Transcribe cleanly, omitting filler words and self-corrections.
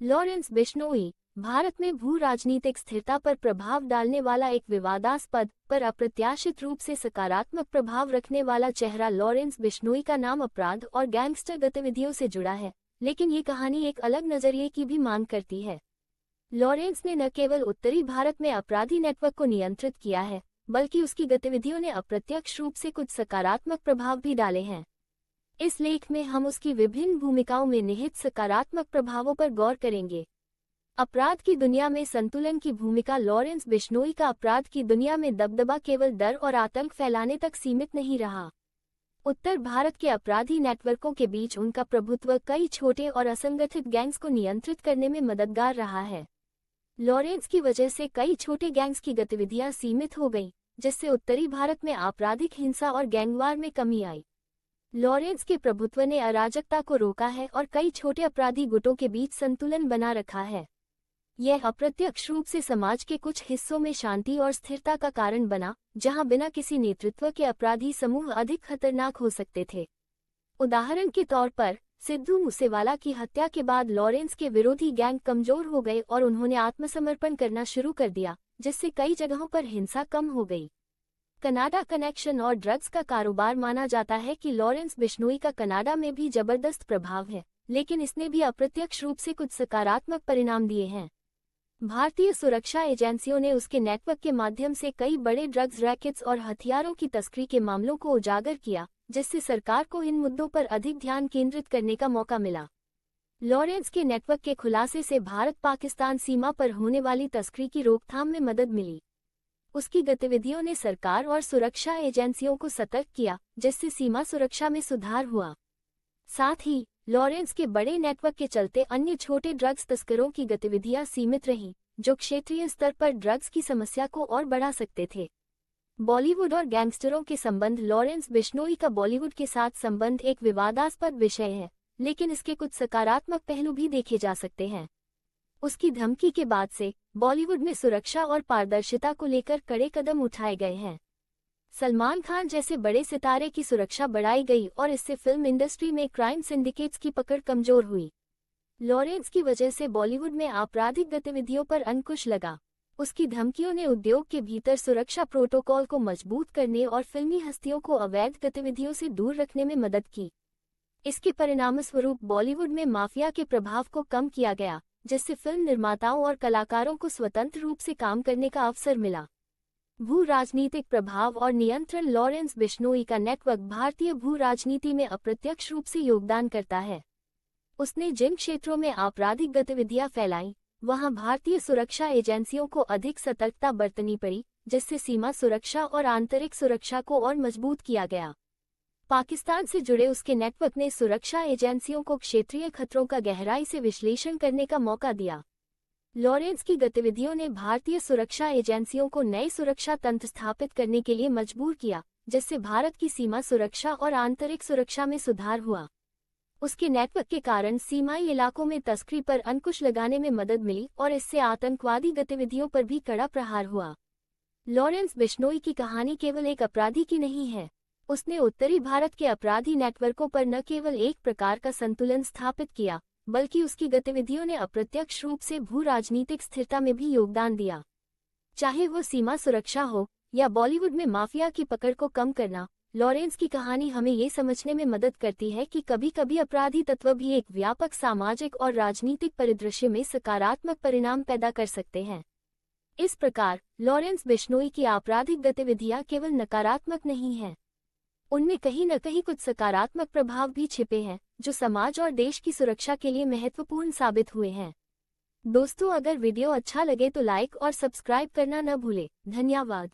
Lawrence Bishnoi, Bharat में भू राजनीतिक स्थिरता पर प्रभाव डालने वाला एक विवादास्पद पर अप्रत्याशित रूप से सकारात्मक प्रभाव रखने वाला चेहरा लॉरेंस बिश्नोई का नाम अपराध और गैंगस्टर गतिविधियों से जुड़ा है, लेकिन ये कहानी एक अलग नजरिए की भी मांग करती है। लॉरेंस ने न केवल उत्तरी भारत में अपराधी नेटवर्क को नियंत्रित किया है, बल्कि उसकी गतिविधियों ने अप्रत्यक्ष रूप से कुछ सकारात्मक प्रभाव भी डाले हैं। इस लेख में हम उसकी विभिन्न भूमिकाओं में निहित सकारात्मक प्रभावों पर गौर करेंगे। अपराध की दुनिया में संतुलन की भूमिका। लॉरेंस बिश्नोई का अपराध की दुनिया में दबदबा केवल डर और आतंक फैलाने तक सीमित नहीं रहा। उत्तर भारत के अपराधी नेटवर्कों के बीच उनका प्रभुत्व कई छोटे और असंगठित गैंग्स को नियंत्रित करने में मददगार रहा है। लॉरेंस की वजह से कई छोटे गैंग्स की गतिविधियां सीमित हो गईं, जिससे उत्तरी भारत में आपराधिक हिंसा और गैंगवार में कमी आई। लॉरेंस के प्रभुत्व ने अराजकता को रोका है और कई छोटे अपराधी गुटों के बीच संतुलन बना रखा है। यह अप्रत्यक्ष रूप से समाज के कुछ हिस्सों में शांति और स्थिरता का कारण बना, जहां बिना किसी नेतृत्व के अपराधी समूह अधिक खतरनाक हो सकते थे। उदाहरण के तौर पर, सिद्धू मूसेवाला की हत्या के बाद लॉरेंस के विरोधी गैंग कमजोर हो गए और उन्होंने आत्मसमर्पण करना शुरू कर दिया, जिससे कई जगहों पर हिंसा कम हो गई। कनाडा कनेक्शन और ड्रग्स का कारोबार। माना जाता है कि लॉरेंस बिश्नोई का कनाडा में भी जबरदस्त प्रभाव है, लेकिन इसने भी अप्रत्यक्ष रूप से कुछ सकारात्मक परिणाम दिए हैं। भारतीय सुरक्षा एजेंसियों ने उसके नेटवर्क के माध्यम से कई बड़े ड्रग्स रैकेट्स और हथियारों की तस्करी के मामलों को उजागर किया, जिससे सरकार को इन मुद्दों पर अधिक ध्यान केंद्रित करने का मौका मिला। लॉरेंस के नेटवर्क के खुलासे से भारत-पाकिस्तान सीमा पर होने वाली तस्करी की रोकथाम में मदद मिली। उसकी गतिविधियों ने सरकार और सुरक्षा एजेंसियों को सतर्क किया, जिससे सीमा सुरक्षा में सुधार हुआ। साथ ही लॉरेंस के बड़े नेटवर्क के चलते अन्य छोटे ड्रग्स तस्करों की गतिविधियां सीमित रहीं, जो क्षेत्रीय स्तर पर ड्रग्स की समस्या को और बढ़ा सकते थे। बॉलीवुड और गैंगस्टरों के संबंध। लॉरेंस बिश्नोई का बॉलीवुड के साथ संबंध एक विवादास्पद विषय है, लेकिन इसके कुछ सकारात्मक पहलू भी देखे जा सकते हैं। उसकी धमकी के बाद से बॉलीवुड में सुरक्षा और पारदर्शिता को लेकर कड़े कदम उठाए गए हैं। सलमान खान जैसे बड़े सितारे की सुरक्षा बढ़ाई गई और इससे फिल्म इंडस्ट्री में क्राइम सिंडिकेट्स की पकड़ कमजोर हुई। लॉरेंस की वजह से बॉलीवुड में आपराधिक गतिविधियों पर अंकुश लगा। उसकी धमकियों ने उद्योग के भीतर सुरक्षा प्रोटोकॉल को मजबूत करने और फिल्मी हस्तियों को अवैध गतिविधियों से दूर रखने में मदद की। इसके परिणामस्वरूप बॉलीवुड में माफिया के प्रभाव को कम किया गया, जिससे फिल्म निर्माताओं और कलाकारों को स्वतंत्र रूप से काम करने का अवसर मिला। भू राजनीतिक प्रभाव और नियंत्रण। लॉरेंस बिश्नोई का नेटवर्क भारतीय भू राजनीति में अप्रत्यक्ष रूप से योगदान करता है। उसने जिन क्षेत्रों में आपराधिक गतिविधियां फैलाईं, वहां भारतीय सुरक्षा एजेंसियों को अधिक सतर्कता बरतनी पड़ी, जिससे सीमा सुरक्षा और आंतरिक सुरक्षा को और मजबूत किया गया। पाकिस्तान से जुड़े उसके नेटवर्क ने सुरक्षा एजेंसियों को क्षेत्रीय खतरों का गहराई से विश्लेषण करने का मौका दिया। लॉरेंस की गतिविधियों ने भारतीय सुरक्षा एजेंसियों को नए सुरक्षा तंत्र स्थापित करने के लिए मजबूर किया, जिससे भारत की सीमा सुरक्षा और आंतरिक सुरक्षा में सुधार हुआ। उसके नेटवर्क के कारण सीमाई इलाकों में तस्करी पर अंकुश लगाने में मदद मिली और इससे आतंकवादी गतिविधियों पर भी कड़ा प्रहार हुआ। लॉरेंस बिश्नोई की कहानी केवल एक अपराधी की नहीं है। उसने उत्तरी भारत के अपराधी नेटवर्कों पर न केवल एक प्रकार का संतुलन स्थापित किया, बल्कि उसकी गतिविधियों ने अप्रत्यक्ष रूप से भू राजनीतिक स्थिरता में भी योगदान दिया। चाहे वो सीमा सुरक्षा हो या बॉलीवुड में माफिया की पकड़ को कम करना, लॉरेंस की कहानी हमें ये समझने में मदद करती है कि कभी-कभी अपराधी तत्व भी एक व्यापक सामाजिक और राजनीतिक परिदृश्य में सकारात्मक परिणाम पैदा कर सकते हैं। इस प्रकार लॉरेंस बिश्नोई की आपराधिक गतिविधियां केवल नकारात्मक नहीं हैं। उनमें कहीं न कहीं कुछ सकारात्मक प्रभाव भी छिपे हैं, जो समाज और देश की सुरक्षा के लिए महत्वपूर्ण साबित हुए हैं। दोस्तों, अगर वीडियो अच्छा लगे तो लाइक और सब्सक्राइब करना न भूलें। धन्यवाद।